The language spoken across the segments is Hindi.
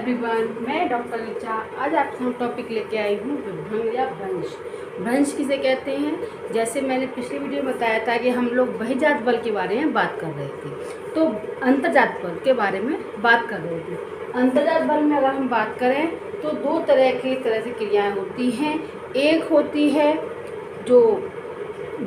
एवरीवन, मैं डॉक्टर ऋचा आज आपके साथ टॉपिक लेके आई हूँ विभंग या भ्रंश। भ्रंश किसे कहते हैं? जैसे मैंने पिछले वीडियो में बताया था कि हम लोग बहिर्जात बल के बारे में बात कर रहे थे, तो अंतर्जात बल के बारे में बात कर रहे थे। अंतर्जात बल में अगर हम बात करें तो दो तरह से क्रियाएँ होती हैं। एक होती है जो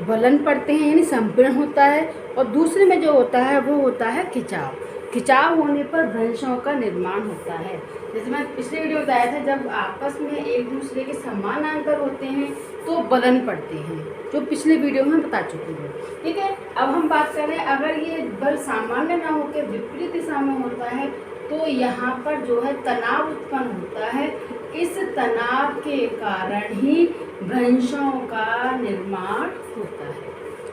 बलन पड़ते हैं यानी संपीड़न होता है, और दूसरे में जो होता है वो होता है खिंचाव। खिंचाव होने पर भ्रंशों का निर्माण होता है। जैसे मैं पिछले वीडियो बताया था, जब आपस में एक दूसरे के समानांतर होते हैं तो बलन पड़ते हैं, जो पिछले वीडियो में बता चुकी हूँ। ठीक है, अब हम बात करें अगर ये बल सामान्य ना होकर विपरीत दिशा में होता है तो यहाँ पर जो है तनाव उत्पन्न होता है। इस तनाव के कारण ही भ्रंशों का निर्माण होता है।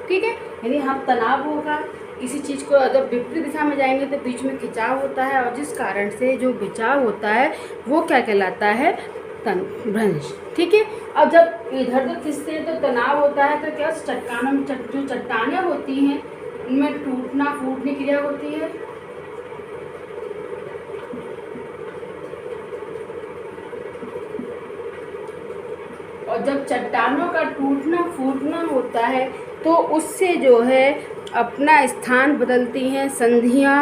ठीक है, यानी हम तनाव होगा किसी चीज़ को, अगर विपरीत दिशा में जाएंगे तो बीच में खिंचाव होता है, और जिस कारण से जो खिंचाव होता है वो क्या कहलाता है? भ्रंश। ठीक है, अब जब इधर उधर खिंचते हैं तो तनाव होता है, तो क्या चट्टानों में जो चट्टानें होती हैं उनमें टूटना फूटने की क्रिया होती है। और जब चट्टानों का टूटना फूटना होता है तो उससे जो है अपना स्थान बदलती हैं संधियाँ,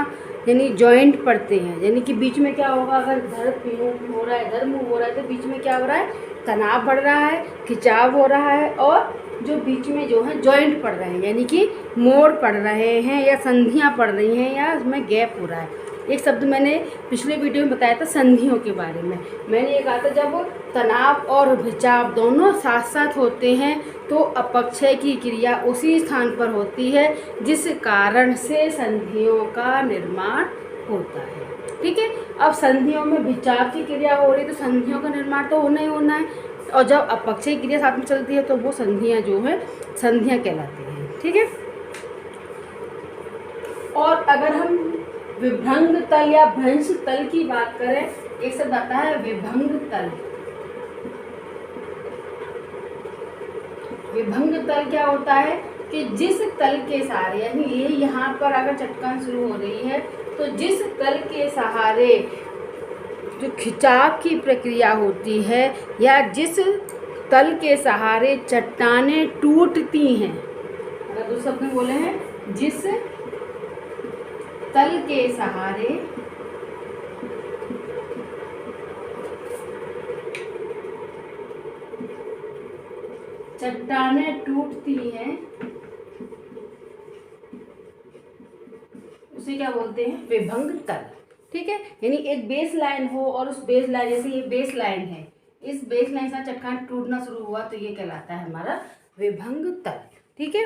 यानी जॉइंट पड़ते हैं। यानी कि बीच में क्या होगा, अगर इधर मूव हो रहा है इधर मूव हो रहा है तो बीच में क्या हो रहा है? तनाव बढ़ रहा है, खिंचाव हो रहा है, और जो बीच में जो है जॉइंट पड़ रहे हैं यानी कि मोड़ पड़ रहे हैं या संधियाँ पड़ रही हैं या उसमें गैप हो रहा है। एक शब्द मैंने पिछले वीडियो में बताया था संधियों के बारे में। मैंने ये कहा था जब तनाव और खिंचाव दोनों साथ साथ होते हैं तो अपक्षय की क्रिया उसी स्थान पर होती है जिस कारण से संधियों का निर्माण होता है। ठीक है, अब संधियों में खिंचाव की क्रिया हो रही तो संधियों का निर्माण तो होना ही होना है, और जब अपक्षय क्रिया साथ में चलती है तो वो संधियाँ जो है संधियाँ कहलाती हैं। ठीक है, और अगर हम विभंग तल या भ्रंश तल की बात करें, एक शब्द आता है विभंग तल। विभंग तल क्या होता है कि जिस तल के सहारे, यानी ये यहाँ पर अगर चट्टान शुरू हो रही है तो जिस तल के सहारे जो खिंचाव की प्रक्रिया होती है या जिस तल के सहारे चट्टानें टूटती हैं, अगर दो शब्द में बोले हैं, जिस तल के सहारे चट्टानें टूटती हैं उसे क्या बोलते हैं? विभंग तल। ठीक है, यानी एक बेस लाइन हो और उस बेस लाइन, जैसे ये बेस लाइन है, इस बेस लाइन से चट्टान टूटना शुरू हुआ तो ये कहलाता है हमारा विभंग तल। ठीक है,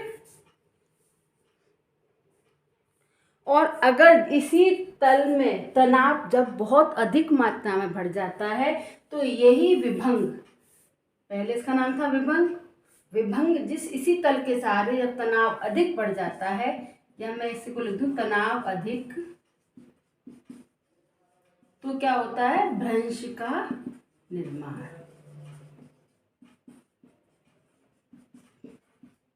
और अगर इसी तल में तनाव जब बहुत अधिक मात्रा में बढ़ जाता है तो यही विभंग, पहले इसका नाम था विभंग, विभंग जिस इसी तल के सहारे जब तनाव अधिक बढ़ जाता है, या मैं इसी को लिख दूं तनाव अधिक, तो क्या होता है? भ्रंश का निर्माण।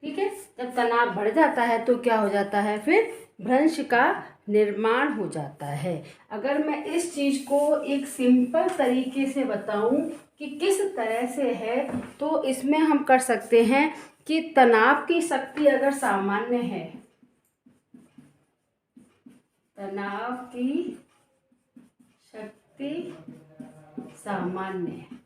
ठीक है, जब तनाव बढ़ जाता है तो क्या हो जाता है? फिर भ्रंश का निर्माण हो जाता है। अगर मैं इस चीज को एक सिंपल तरीके से बताऊं कि किस तरह से है, तो इसमें हम कर सकते हैं कि तनाव की शक्ति अगर सामान्य है, तनाव की शक्ति सामान्य है।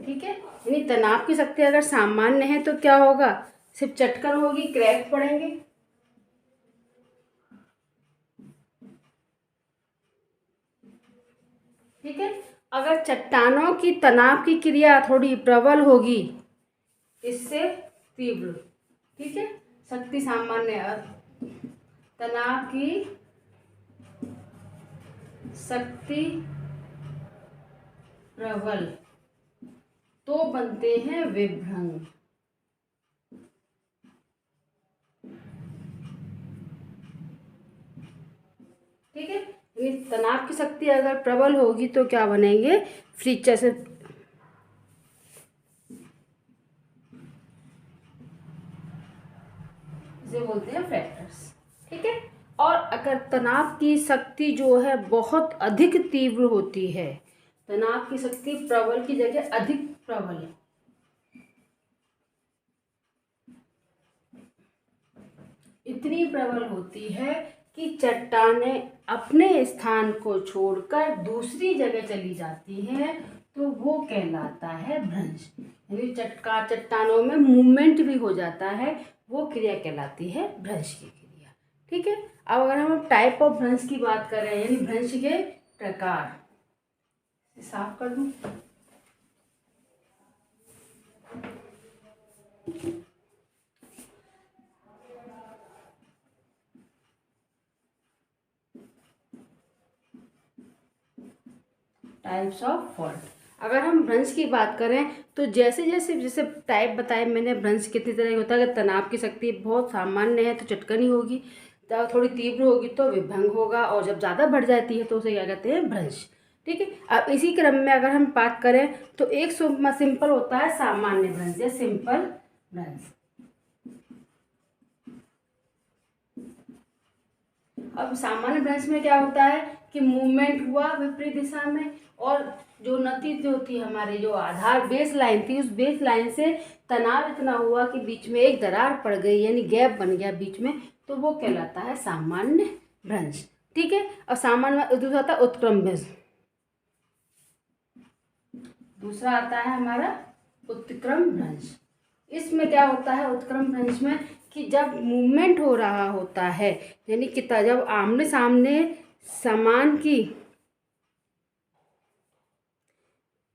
ठीक है, यानी तनाव की शक्ति अगर सामान्य है तो क्या होगा? सिर्फ चटकन होगी, क्रैक पड़ेंगे। ठीक है, अगर चट्टानों की तनाव की क्रिया थोड़ी प्रबल होगी, इससे तीव्र, ठीक है, शक्ति सामान्य, तनाव की शक्ति प्रबल, तो बनते हैं विभंग। ठीक है, तनाव की शक्ति अगर प्रबल होगी तो क्या बनेंगे? फ्रैक्चर से, इसे बोलते हैं फ्रैक्चर्स। ठीक है, और जाकर तनाव की शक्ति जो है बहुत अधिक तीव्र होती है। तनाव की शक्ति प्रबल की जगह अधिक प्रबल है। इतनी प्रबल होती है कि चट्टानें अपने स्थान को छोड़कर दूसरी जगह चली जाती हैं, तो वो कहलाता है भ्रंश। यानी चट्टानों में मूवमेंट भी हो जाता है, वो क्रिया कहलाती है भ्रंश की क्रिया। ठीक है। अब अगर हम टाइप ऑफ भ्रंश की बात करें, यानी भ्रंश के प्रकार, साफ कर दूं। Types of fault. अगर हम भ्रंश की बात करें तो जैसे टाइप बताए मैंने, भ्रंश कितनी तरह का होता है। अगर तनाव की शक्ति बहुत सामान्य है तो चटकनी होगी, थोड़ी तीव्र होगी तो विभंग होगा, और जब ज़्यादा बढ़ जाती है तो उसे क्या कहते हैं, भ्रंश। ठीक है। अब इसी क्रम में अगर हम बात करें तो एक सिंपल होता है सामान्य भ्रंश या सिंपल भ्रंश। अब सामान्य भ्रंश में क्या होता है कि मूवमेंट हुआ विपरीत दिशा में, और जो नति जो थी हमारे, जो आधार बेस लाइन थी, उस बेस लाइन से तनाव इतना हुआ कि बीच में एक दरार पड़ गई, यानी गैप बन गया बीच में, तो वो कहलाता है सामान्य भ्रंश। ठीक है। और सामान्य दूसरा आता है उत्क्रम भ्रंश। दूसरा आता है हमारा उत्क्रम भ्रंश। इसमें क्या होता है उत्क्रम भ्रंश में कि जब मूवमेंट हो रहा होता है, यानी कि जब आमने सामने समान की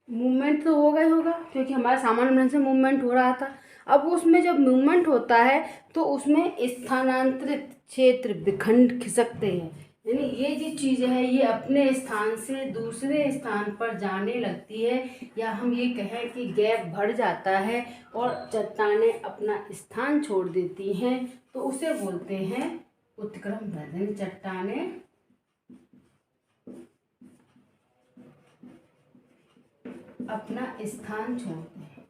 मूवमेंट तो होगा ही होगा, क्योंकि हमारा सामान्य भ्रंश से मूवमेंट हो रहा था। अब उसमें जब मूवमेंट होता है तो उसमें स्थानांतरित क्षेत्र विखंड खिसकते हैं, यानी ये जो चीज़ है ये अपने स्थान से दूसरे स्थान पर जाने लगती है, या हम ये कहें कि गैप बढ़ जाता है और चट्टानें अपना स्थान छोड़ देती हैं, तो उसे बोलते हैं उत्क्रम भ्रंश। यानी चट्टानें अपना स्थान छोड़ते हैं,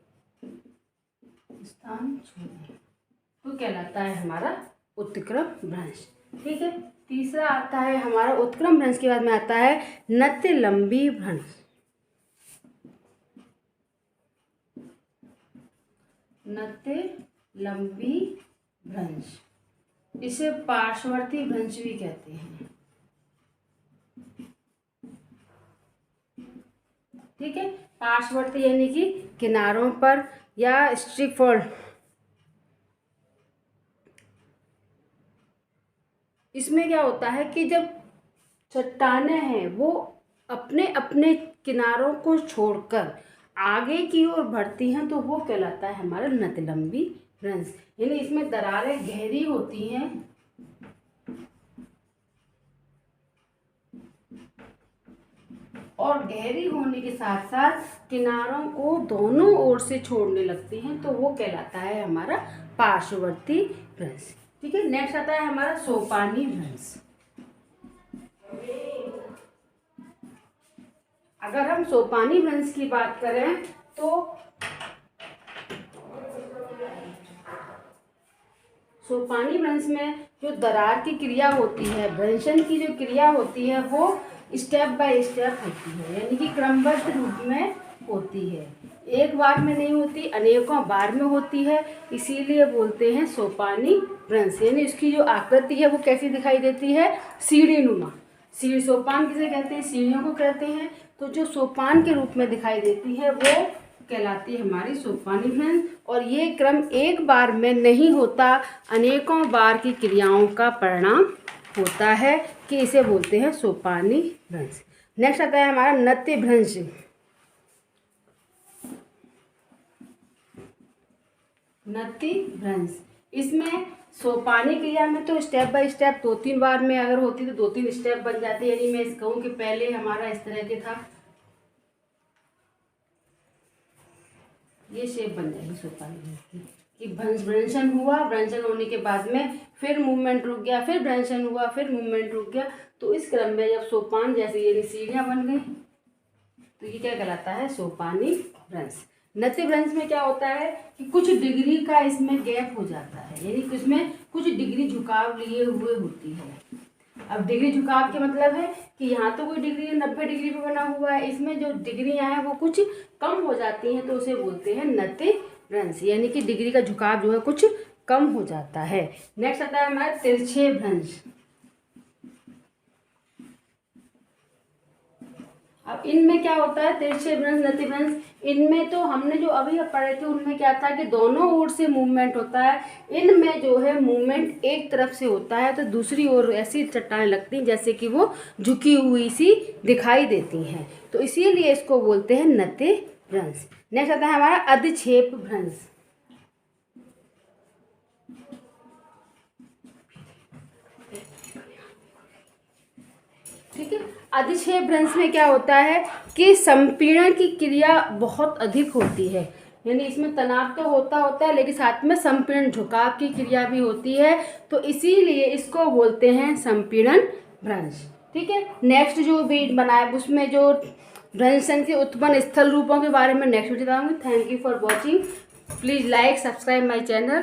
तो कहलाता है हमारा उत्क्रम भ्रंश। ठीक है। तीसरा आता है हमारा उत्क्रम भ्रंश के बाद में आता है नत्य लंबी भ्रंश। नत्य लंबी भ्रंश, इसे पार्श्ववर्ती भ्रंश भी कहते हैं। ठीक है। पार्श्ववर्ती यानी कि किनारों पर या स्ट्रिकफोल्ड। इसमें क्या होता है कि जब चट्टानें हैं वो अपने अपने किनारों को छोड़कर आगे की ओर बढ़ती हैं, तो वो कहलाता है हमारा नतलंबी भ्रंश। यानी इसमें दरारें गहरी होती हैं और गहरी होने के साथ साथ किनारों को दोनों ओर से छोड़ने लगती हैं, तो वो कहलाता है हमारा पार्श्ववर्ती भ्रंश। ठीक है। नेक्स्ट आता है हमारा सोपानी भ्रंश। अगर हम सोपानी भ्रंश की बात करें तो सोपानी भ्रंश में जो दरार की क्रिया होती है, भ्रंशन की जो क्रिया होती है, वो स्टेप बाय स्टेप होती है, यानी कि क्रमबद्ध रूप में होती है। एक बार में नहीं होती, अनेकों बार में होती है, इसीलिए बोलते हैं सोपानी भ्रंश। यानी इसकी जो आकृति है वो कैसी दिखाई देती है, सीढ़ी नुमा। सीढ़ी सोपान किसे कहते हैं, सीढ़ियों को कहते हैं। तो जो सोपान के रूप में दिखाई देती है वो कहलाती है हमारी सोपानी भ्रंश। और ये क्रम एक बार में नहीं होता, अनेकों बार की क्रियाओं का परिणाम होता है, कि इसे बोलते हैं सोपानी भ्रंश। नेक्स्ट आता है हमारा नत्य भ्रंश। नत्य भ्रंश, इसमें सोपानी क्रिया में तो स्टेप बाय स्टेप 2-3 बार में अगर होती तो 2-3 स्टेप बन जाते, यानी मैं कहूँ कि पहले हमारा इस तरह के था, ये शेप बन जाएगी सोपानी भ्रंश की, कि भ्रंशन हुआ, भ्रंशन होने के बाद में फिर मूवमेंट रुक गया, फिर भ्रंशन हुआ, फिर मूवमेंट रुक गया। तो इस क्रम में जब सोपान जैसे यानी सीढ़ियाँ बन गई, तो ये क्या कहलाता है, सोपानी भ्रंश। नत्य भ्रंश में क्या होता है कि कुछ डिग्री का इसमें गैप हो जाता है, यानी इसमें कुछ डिग्री झुकाव लिए हुए होती है। अब डिग्री झुकाव के मतलब है कि यहाँ तो कोई डिग्री 90 डिग्री पे बना हुआ है, इसमें जो डिग्रियाँ हैं वो कुछ कम हो जाती हैं तो उसे बोलते हैं नतिभ्रंश, यानी कि डिग्री का झुकाव जो है कुछ कम हो जाता है। नेक्स्ट आता है हमारा तिरछे भ्रंश। अब इनमें क्या होता है, तिरछे भ्रंश, नतिभ्रंश, इनमें तो हमने जो अभी पढ़े थे उनमें क्या था कि दोनों ओर से मूवमेंट होता है। इनमें जो है मूवमेंट एक तरफ से होता है तो दूसरी ओर ऐसी चट्टानें लगती हैं जैसे कि वो झुकी हुई सी दिखाई देती हैं, तो इसीलिए इसको बोलते हैं नतिभ्रंश। नेक्स्ट आता है हमारा अधिक्षेप भ्रंश। ठीक है, अधिक्षेप भ्रंश में क्या होता है कि संपीड़न की क्रिया बहुत अधिक होती है, यानी इसमें तनाव तो होता है लेकिन साथ में संपीड़न झुकाव की क्रिया भी होती है, तो इसीलिए इसको बोलते हैं संपीड़न भ्रंश। ठीक है, नेक्स्ट जो वीडियो बनाए उसमें जो भ्रंशन के उत्पन्न स्थल रूपों के बारे में नेक्स्ट वीडियो बताऊंगी। Thank you for watching, please like subscribe my channel.